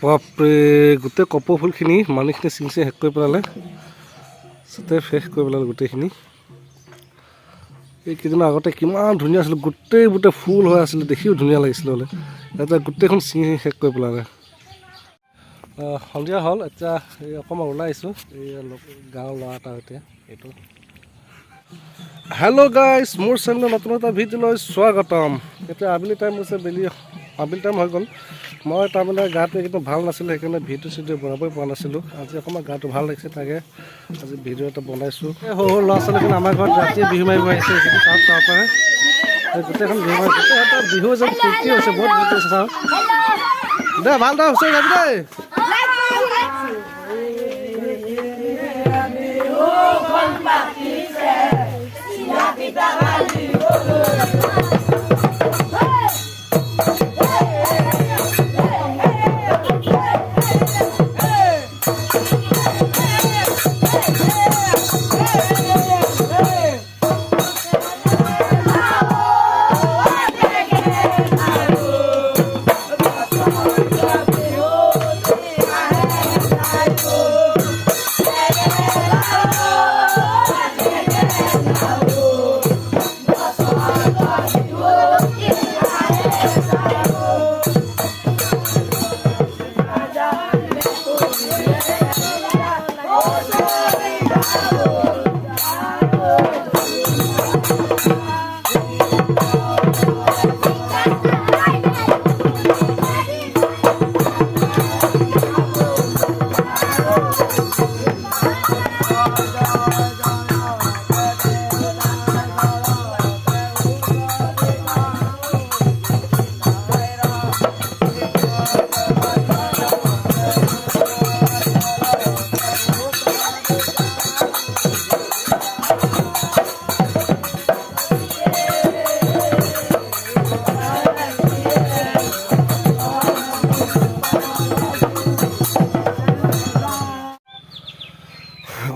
বাপৰে গোটেই কপৌ ফুলখিনি মানুহখিনি চিঙি শেষ কৰি পেলালে গোটেই শেষ কৰি পেলালে গোটেইখিনি এইকেইদিনৰ আগতে কিমান ধুনীয়া আছিলে গোটেই ফুল হৈ আছিলে দেখিও ধুনীয়া লাগিছিলে হ'লে এতিয়া গোটেইখন চিঙি শেষ কৰি পেলালে সন্ধিয়া হ'ল এতিয়া এই অকণমান ওলাই আহিছোঁ এই গাঁৱৰ ল'ৰা এটা সৈতে এইটো হেল্ল' গাইজ মোৰ চেনেলত নতুন এটা ভিডিঅ'লৈ স্বাগতম এতিয়া আবেলি টাইম হৈছে আবেলি টাইম হৈ গ'ল মই তাৰমানে গাটো একদম ভাল নাছিলে সেইকাৰণে ভিডিঅ' চিডিঅ' বনাবই পৰা নাছিলোঁ আজি অকণমান গাটো ভাল লাগিছে তাকে আজি ভিডিঅ' এটা বনাইছোঁ এই সৰু সৰু ল'ৰা ছোৱালীখিনি আমাৰ ঘৰত ৰাতিয়ে বিহু মাৰিব আহিছে সেইখিনি তাত চাব পাৰে গোটেইখন বিহু মাৰি গোটেই এটা বিহু যেন ফূৰ্তি হৈছে বহুত ফূৰ্তি হৈছে চাওঁ দে ভাল দে হুঁচৰি যাবি দেই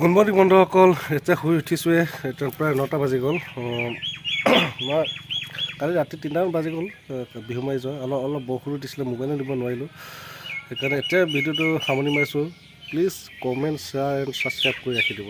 গুড মৰ্ণিং বন্ধুসকল এতিয়া শুই উঠিছোঁৱে এতিয়া প্ৰায় 9টা বাজি গ'ল মই কালি ৰাতি 3টামান বাজি গ'ল বিহু মাৰি যোৱা অলপ বৰষুণো দিছিলে মোবাইলো দিব নোৱাৰিলোঁ সেইকাৰণে এতিয়া ভিডিঅ'টো সামৰণি মাৰিছোঁ please comment share and subscribe কৰি ৰাখি দিব